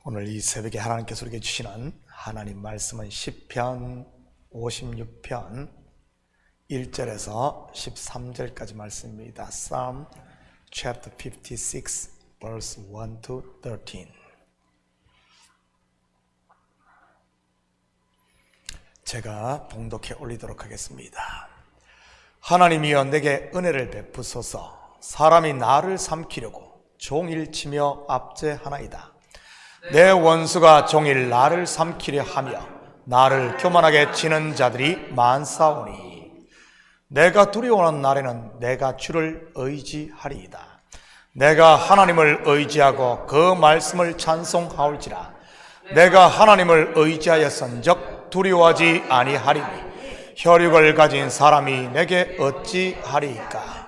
오늘 이 새벽에 하나님께서 우리에게 주시는 하나님 말씀은 시편 56편 1절에서 13절까지 말씀입니다. Psalm chapter 56 verse 1 to 13. 제가 봉독해 올리도록 하겠습니다. 하나님이여 내게 은혜를 베푸소서. 사람이 나를 삼키려고 종일 치며 압제하나이다. 내 원수가 종일 나를 삼키려 하며 나를 교만하게 치는 자들이 많사오니 내가 두려워하는 날에는 내가 주를 의지하리이다. 내가 하나님을 의지하고 그 말씀을 찬송하올지라. 내가 하나님을 의지하였은즉 두려워하지 아니하리니 혈육을 가진 사람이 내게 어찌하리이까.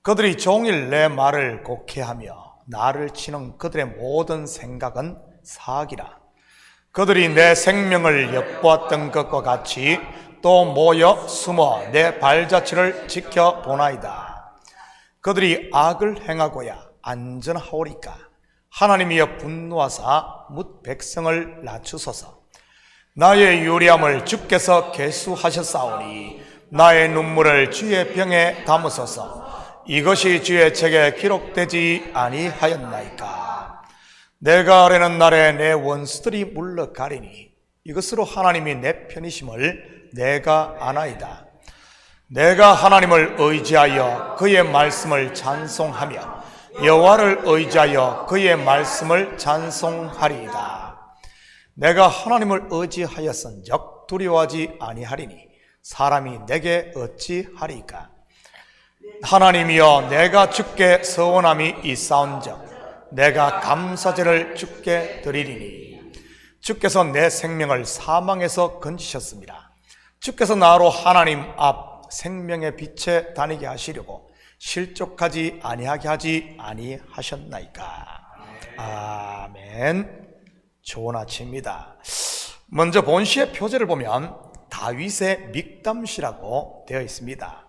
그들이 종일 내 말을 곡해하며 나를 치는 그들의 모든 생각은 사기라. 그들이 내 생명을 엿보았던 것과 같이 또 모여 숨어 내 발자취를 지켜보나이다. 그들이 악을 행하고야 안전하오리까. 하나님이여 분노하사 뭇 백성을 낮추소서. 나의 유리함을 주께서 계수하셨사오니 나의 눈물을 주의 병에 담으소서. 이것이 주의 책에 기록되지 아니하였나이까. 내가 아뢰는 날에 내 원수들이 물러가리니 이것으로 하나님이 내 편이심을 내가 아나이다. 내가 하나님을 의지하여 그의 말씀을 찬송하며 여호와를 의지하여 그의 말씀을 찬송하리이다. 내가 하나님을 의지하였은즉 두려워하지 아니하리니 사람이 내게 어찌하리이까. 하나님이여 내가 주께 서원함이 있사온즉 내가 감사제를 주께 드리리니 주께서 내 생명을 사망에서 건지셨습니다. 주께서 나로 하나님 앞 생명의 빛에 다니게 하시려고 실족하지 아니하게 하지 아니하셨나이까. 아멘. 좋은 아침입니다. 먼저 본시의 표제를 보면 다윗의 믹담시라고 되어 있습니다.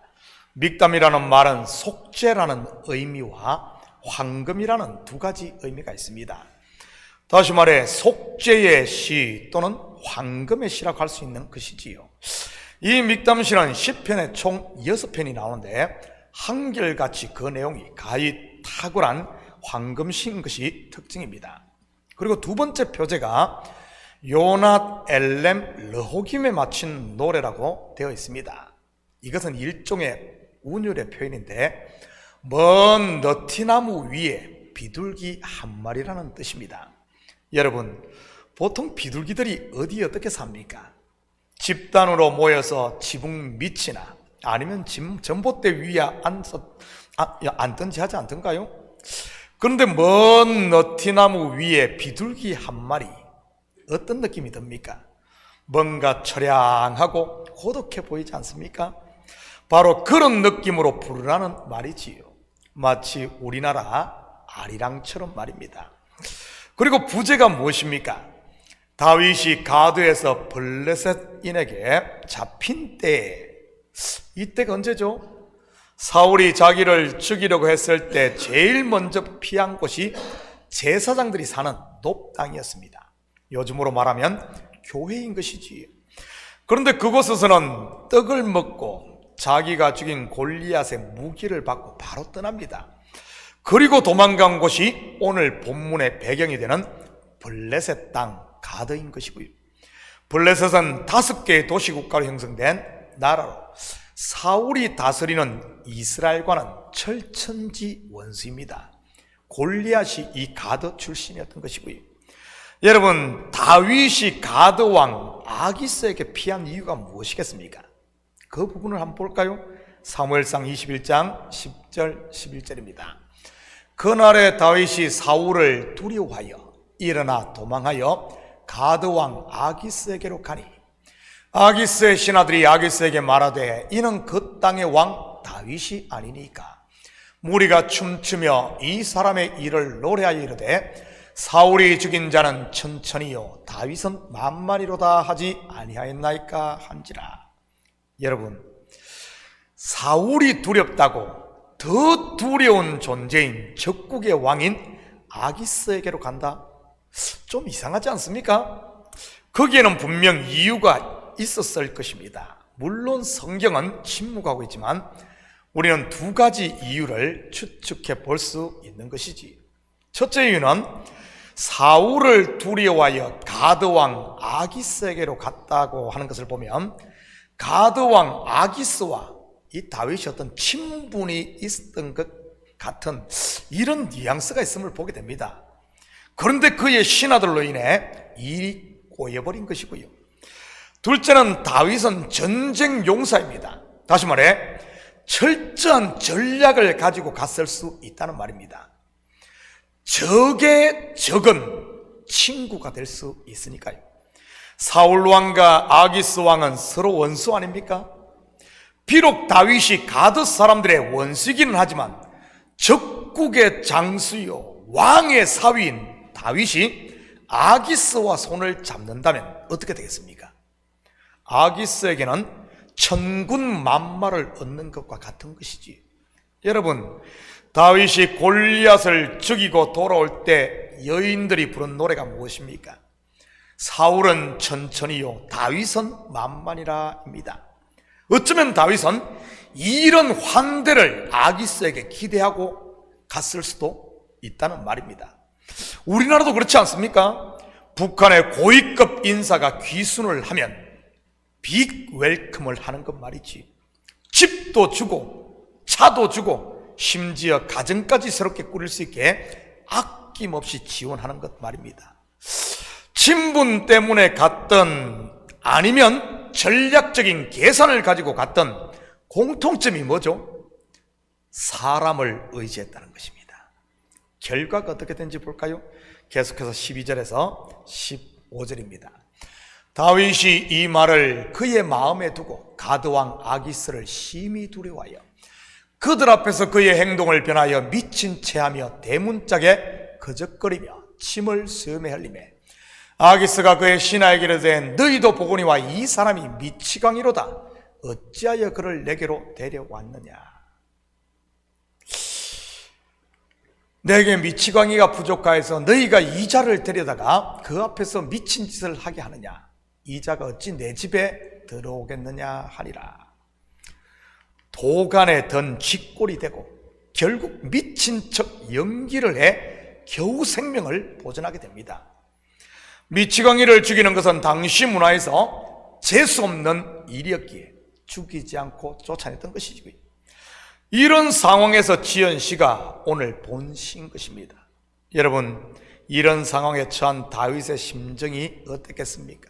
믹담이라는 말은 속죄라는 의미와 황금이라는 두 가지 의미가 있습니다. 다시 말해 속죄의 시 또는 황금의 시라고 할 수 있는 것이지요. 이 믹담시는 시편에 총 6편이 나오는데 한결같이 그 내용이 가히 탁월한 황금시인 것이 특징입니다. 그리고 두 번째 표제가 요낫 엘렘 르호김에 맞춘 노래라고 되어 있습니다. 이것은 일종의 운율의 표현인데 먼 너티나무 위에 비둘기 한 마리라는 뜻입니다. 여러분, 보통 비둘기들이 어떻게 삽니까? 집단으로 모여서 지붕 밑이나 아니면 전봇대 위에 앉든지 하지 않던가요? 그런데 먼 너티나무 위에 비둘기 한 마리, 어떤 느낌이 듭니까? 뭔가 처량하고 고독해 보이지 않습니까? 바로 그런 느낌으로 부르라는 말이지요. 마치 우리나라 아리랑처럼 말입니다. 그리고 부제가 무엇입니까? 다윗이 가드에서 블레셋인에게 잡힌 때, 이때가 언제죠? 사울이 자기를 죽이려고 했을 때 제일 먼저 피한 곳이 제사장들이 사는 높당이었습니다. 요즘으로 말하면 교회인 것이지요. 그런데 그곳에서는 떡을 먹고 자기가 죽인 골리앗의 무기를 받고 바로 떠납니다. 그리고 도망간 곳이 오늘 본문의 배경이 되는 블레셋 땅 가드인 것이고요. 블레셋은 5개의 도시국가로 형성된 나라로 사울이 다스리는 이스라엘과는 철천지 원수입니다. 골리앗이 이 가드 출신이었던 것이고요. 여러분, 다윗이 가드 왕 아기스에게 피한 이유가 무엇이겠습니까? 그 부분을 한번 볼까요? 사무엘상 21장 10절 11절입니다. 그날에 다윗이 사울을 두려워하여 일어나 도망하여 가드 왕 아기스에게로 가니 아기스의 신하들이 아기스에게 말하되 이는 그 땅의 왕 다윗이 아니니까. 무리가 춤추며 이 사람의 일을 노래하여 이르되 사울이 죽인 자는 천천히요 다윗은 만만이로다 하지 아니하였나이까 한지라. 여러분, 사울이 두렵다고 더 두려운 존재인 적국의 왕인 아기스에게로 간다? 좀 이상하지 않습니까? 거기에는 분명 이유가 있었을 것입니다. 물론 성경은 침묵하고 있지만 우리는 두 가지 이유를 추측해 볼 수 있는 것이지. 첫째 이유는 사울을 두려워하여 가드왕 아기스에게로 갔다고 하는 것을 보면 가드왕 아기스와 이 다윗이 어떤 친분이 있었던 것 같은 이런 뉘앙스가 있음을 보게 됩니다. 그런데 그의 신하들로 인해 일이 꼬여버린 것이고요. 둘째는 다윗은 전쟁 용사입니다. 다시 말해 철저한 전략을 가지고 갔을 수 있다는 말입니다. 적의 적은 친구가 될 수 있으니까요. 사울 왕과 아기스 왕은 서로 원수 아닙니까? 비록 다윗이 가드 사람들의 원수이기는 하지만 적국의 장수요 왕의 사위인 다윗이 아기스와 손을 잡는다면 어떻게 되겠습니까? 아기스에게는 천군 만마를 얻는 것과 같은 것이지. 여러분, 다윗이 골리앗을 죽이고 돌아올 때 여인들이 부른 노래가 무엇입니까? 사울은 천천히요 다윗은 만만이라입니다. 어쩌면 다윗은 이런 환대를 아기스에게 기대하고 갔을 수도 있다는 말입니다. 우리나라도 그렇지 않습니까? 북한의 고위급 인사가 귀순을 하면 빅 웰컴을 하는 것 말이지. 집도 주고 차도 주고 심지어 가정까지 새롭게 꾸릴 수 있게 아낌없이 지원하는 것 말입니다. 친분 때문에 갔던 아니면 전략적인 계산을 가지고 갔던 공통점이 뭐죠? 사람을 의지했다는 것입니다. 결과가 어떻게 된지 볼까요? 계속해서 12절에서 15절입니다. 다윗이 이 말을 그의 마음에 두고 가드왕 아기스를 심히 두려워하여 그들 앞에서 그의 행동을 변하여 미친 체하며 대문짝에 거적거리며 침을 수염에 흘리매 아기스가 그의 신하에게 이르되 너희도 보거니와 이 사람이 미치광이로다. 어찌하여 그를 내게로 데려왔느냐. 내게 미치광이가 부족하여서 너희가 이자를 데려다가 그 앞에서 미친 짓을 하게 하느냐. 이자가 어찌 내 집에 들어오겠느냐 하니라. 도간에 던 쥐꼴이 되고 결국 미친 척 연기를 해 겨우 생명을 보존하게 됩니다. 미치광이를 죽이는 것은 당시 문화에서 재수없는 일이었기에 죽이지 않고 쫓아냈던 것이고요. 이런 상황에서 지연씨가 오늘 본 시인 것입니다. 여러분, 이런 상황에 처한 다윗의 심정이 어떻겠습니까?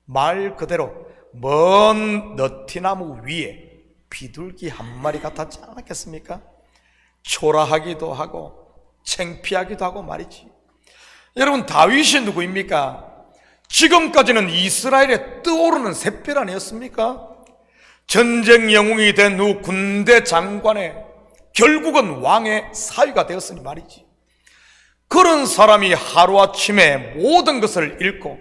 말 그대로 먼 너티나무 위에 비둘기 한 마리 같았지 않았겠습니까? 초라하기도 하고 창피하기도 하고 말이지. 여러분, 다윗이 누구입니까? 지금까지는 이스라엘에 떠오르는 샛별 아니었습니까? 전쟁 영웅이 된 후 군대 장관에 결국은 왕의 사위가 되었으니 말이지. 그런 사람이 하루아침에 모든 것을 잃고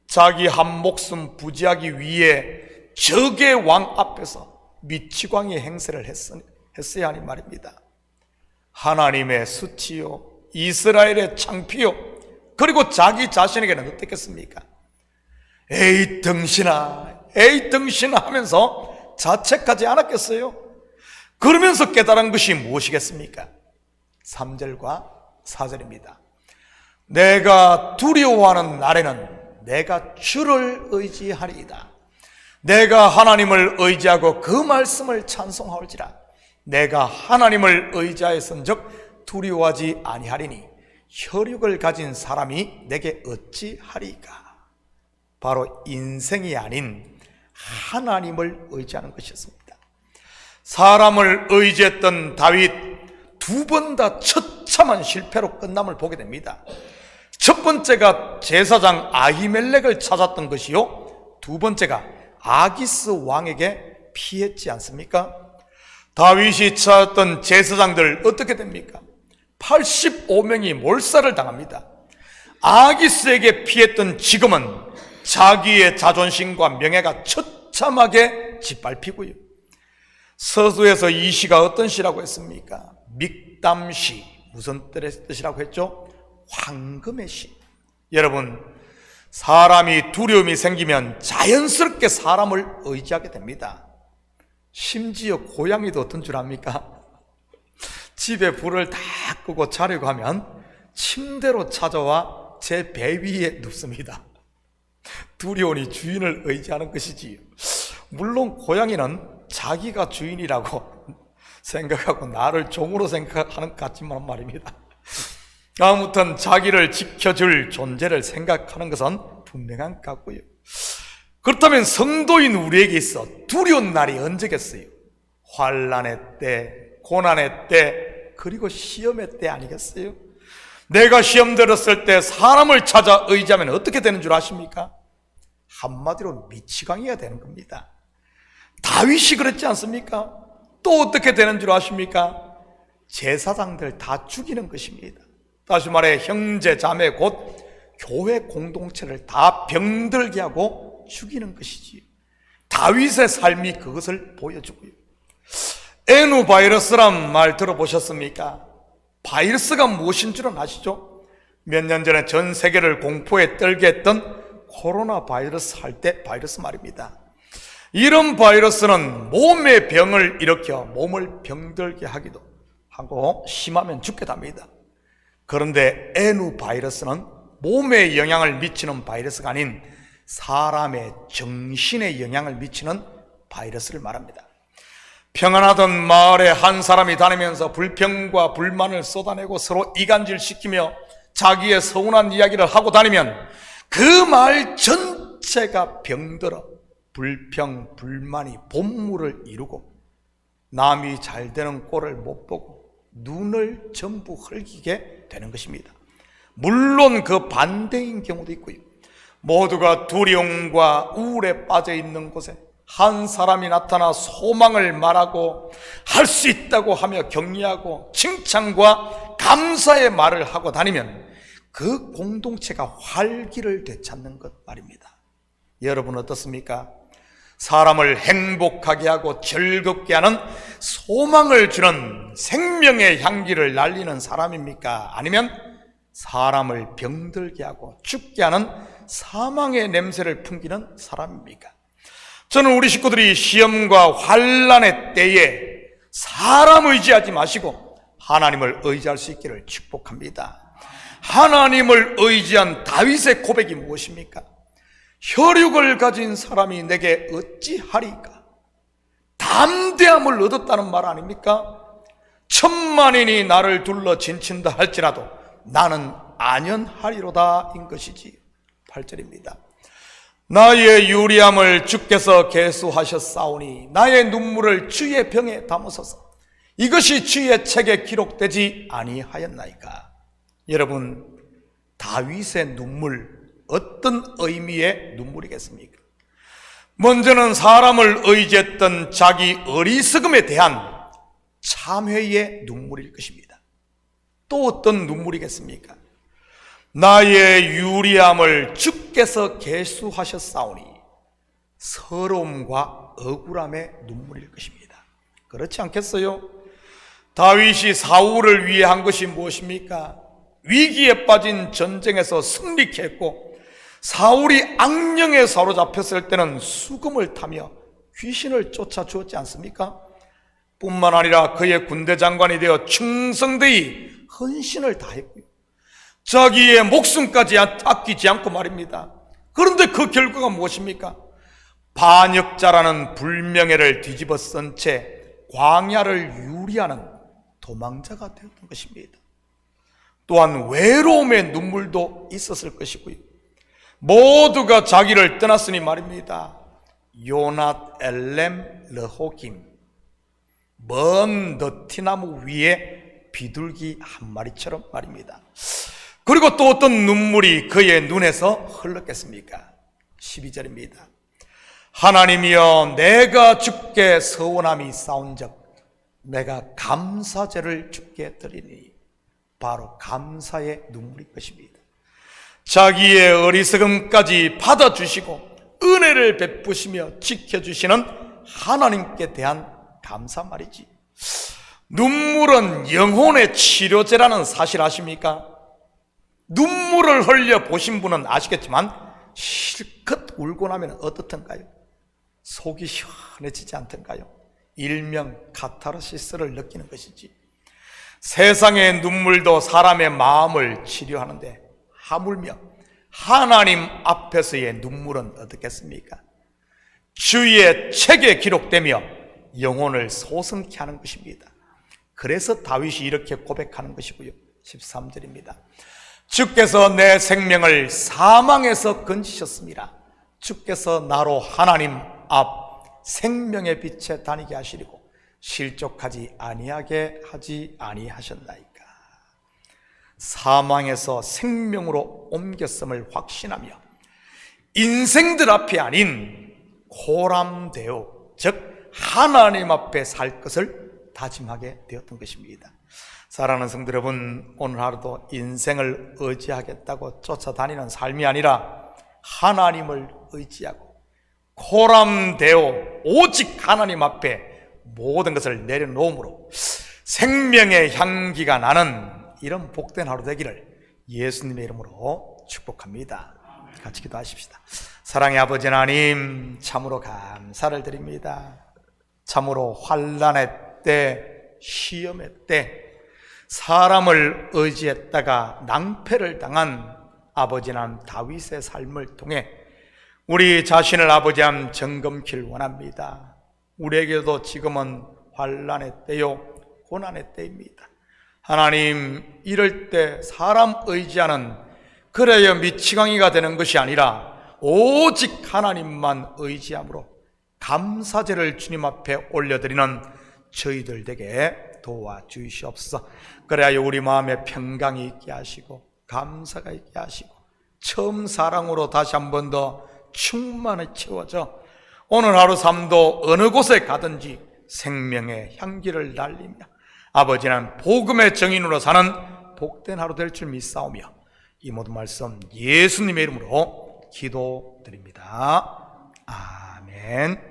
자기 한 목숨 부지하기 위해 적의 왕 앞에서 미치광이 행세를 했어야 하니 말입니다. 하나님의 수치요 이스라엘의 창피요 그리고 자기 자신에게는 어떻겠습니까? 에이 등신아 하면서 자책하지 않았겠어요? 그러면서 깨달은 것이 무엇이겠습니까? 3절과 4절입니다. 내가 두려워하는 날에는 내가 주를 의지하리이다. 내가 하나님을 의지하고 그 말씀을 찬송하올지라. 내가 하나님을 의지하였은즉 두려워하지 아니하리니 혈육을 가진 사람이 내게 어찌하리까. 바로 인생이 아닌 하나님을 의지하는 것이었습니다. 사람을 의지했던 다윗 두 번 다 처참한 실패로 끝남을 보게 됩니다. 첫 번째가 제사장 아히멜렉을 찾았던 것이요, 두 번째가 아기스 왕에게 피했지 않습니까? 다윗이 찾았던 제사장들 어떻게 됩니까? 85명이 몰살을 당합니다. 아기스에게 피했던 지금은 자기의 자존심과 명예가 처참하게 짓밟히고요. 서두에서 이 시가 어떤 시라고 했습니까? 믹담시, 무슨 뜻이라고 했죠? 황금의 시. 여러분, 사람이 두려움이 생기면 자연스럽게 사람을 의지하게 됩니다. 심지어 고양이도 어떤 줄 압니까? 집에 불을 다 끄고 자려고 하면 침대로 찾아와 제 배 위에 눕습니다. 두려우니 주인을 의지하는 것이지요. 물론 고양이는 자기가 주인이라고 생각하고 나를 종으로 생각하는 것 같지만 말입니다. 아무튼 자기를 지켜줄 존재를 생각하는 것은 분명한 것 같고요. 그렇다면 성도인 우리에게 있어 두려운 날이 언제겠어요? 환난의 때, 고난의 때, 그리고 시험의 때 아니겠어요? 내가 시험 들었을 때 사람을 찾아 의지하면 어떻게 되는 줄 아십니까? 한마디로 미치광이가 되는 겁니다. 다윗이 그랬지 않습니까? 또 어떻게 되는 줄 아십니까? 제사장들 다 죽이는 것입니다. 다시 말해 형제 자매 곧 교회 공동체를 다 병들게 하고 죽이는 것이지. 다윗의 삶이 그것을 보여주고요. 에누 바이러스란 말 들어보셨습니까? 바이러스가 무엇인 줄은 아시죠? 몇 년 전에 전 세계를 공포에 떨게 했던 코로나 바이러스 할 때 바이러스 말입니다. 이런 바이러스는 몸의 병을 일으켜 몸을 병들게 하기도 하고 심하면 죽기도 합니다. 그런데 에누 바이러스는 몸에 영향을 미치는 바이러스가 아닌 사람의 정신에 영향을 미치는 바이러스를 말합니다. 평안하던 마을에 한 사람이 다니면서 불평과 불만을 쏟아내고 서로 이간질시키며 자기의 서운한 이야기를 하고 다니면 그 마을 전체가 병들어 불평, 불만이 본물을 이루고 남이 잘 되는 꼴을 못 보고 눈을 전부 흘기게 되는 것입니다. 물론 그 반대인 경우도 있고요. 모두가 두려움과 우울에 빠져 있는 곳에 한 사람이 나타나 소망을 말하고 할 수 있다고 하며 격려하고 칭찬과 감사의 말을 하고 다니면 그 공동체가 활기를 되찾는 것 말입니다. 여러분 어떻습니까? 사람을 행복하게 하고 즐겁게 하는 소망을 주는 생명의 향기를 날리는 사람입니까? 아니면 사람을 병들게 하고 죽게 하는 사망의 냄새를 풍기는 사람입니까? 저는 우리 식구들이 시험과 환난의 때에 사람 의지하지 마시고 하나님을 의지할 수 있기를 축복합니다. 하나님을 의지한 다윗의 고백이 무엇입니까? 혈육을 가진 사람이 내게 어찌하리까? 담대함을 얻었다는 말 아닙니까? 천만인이 나를 둘러 진친다 할지라도 나는 안연하리로다 인 것이지. 8절입니다. 나의 유리함을 주께서 계수하셨사오니 나의 눈물을 주의 병에 담으소서. 이것이 주의 책에 기록되지 아니하였나이까? 여러분, 다윗의 눈물 어떤 의미의 눈물이겠습니까? 먼저는 사람을 의지했던 자기 어리석음에 대한 참회의 눈물일 것입니다. 또 어떤 눈물이겠습니까? 나의 유리함을 주께서 계수하셨사오니 서러움과 억울함의 눈물일 것입니다. 그렇지 않겠어요? 다윗이 사울을 위해 한 것이 무엇입니까? 위기에 빠진 전쟁에서 승리케 했고 사울이 악령에 사로잡혔을 때는 수금을 타며 귀신을 쫓아주었지 않습니까? 뿐만 아니라 그의 군대 장관이 되어 충성되이 헌신을 다했고요. 자기의 목숨까지 아끼지 않고 말입니다. 그런데 그 결과가 무엇입니까? 반역자라는 불명예를 뒤집어 쓴 채 광야를 유리하는 도망자가 되었던 것입니다. 또한 외로움의 눈물도 있었을 것이고요. 모두가 자기를 떠났으니 말입니다. 요낫 엘렘 르호김, 먼 너티나무 위에 비둘기 한 마리처럼 말입니다. 그리고 또 어떤 눈물이 그의 눈에서 흘렀겠습니까? 12절입니다. 하나님이여 내가 주께 서원함이 쌓은즉 내가 감사제를 주께 드리니. 바로 감사의 눈물일 것입니다. 자기의 어리석음까지 받아주시고 은혜를 베푸시며 지켜주시는 하나님께 대한 감사 말이지. 눈물은 영혼의 치료제라는 사실 아십니까? 눈물을 흘려 보신 분은 아시겠지만 실컷 울고 나면 어떻던가요? 속이 시원해지지 않던가요? 일명 카타르시스를 느끼는 것이지. 세상의 눈물도 사람의 마음을 치료하는데 하물며 하나님 앞에서의 눈물은 어떻겠습니까? 주의 책에 기록되며 영혼을 소성케 하는 것입니다. 그래서 다윗이 이렇게 고백하는 것이고요. 13절입니다. 주께서 내 생명을 사망에서 건지셨습니다. 주께서 나로 하나님 앞 생명의 빛에 다니게 하시리고 실족하지 아니하게 하지 아니하셨나이까. 사망에서 생명으로 옮겼음을 확신하며 인생들 앞에 아닌 고람되어, 즉 하나님 앞에 살 것을 다짐하게 되었던 것입니다. 사랑하는 성도 여러분, 오늘 하루도 인생을 의지하겠다고 쫓아다니는 삶이 아니라 하나님을 의지하고 고람되어 오직 하나님 앞에 모든 것을 내려놓음으로 생명의 향기가 나는 이런 복된 하루 되기를 예수님의 이름으로 축복합니다. 같이 기도하십시다. 사랑의 아버지 하나님, 참으로 감사를 드립니다. 참으로 환난의 때, 시험의 때 사람을 의지했다가 낭패를 당한 아버지 하나님 다윗의 삶을 통해 우리 자신을 아버지 하나님 점검키를 원합니다. 우리에게도 지금은 환난의 때요 고난의 때입니다. 하나님, 이럴 때 사람 의지하는 그래야 미치광이가 되는 것이 아니라 오직 하나님만 의지함으로 감사제를 주님 앞에 올려드리는 저희들 되게 도와주시옵소서. 그래야 우리 마음에 평강이 있게 하시고 감사가 있게 하시고 처음 사랑으로 다시 한 번 더 충만히 채워져 오늘 하루 삶도 어느 곳에 가든지 생명의 향기를 날리며 아버지는 복음의 증인으로 사는 복된 하루 될 줄 믿사오며 이 모든 말씀 예수님의 이름으로 기도드립니다. 아멘.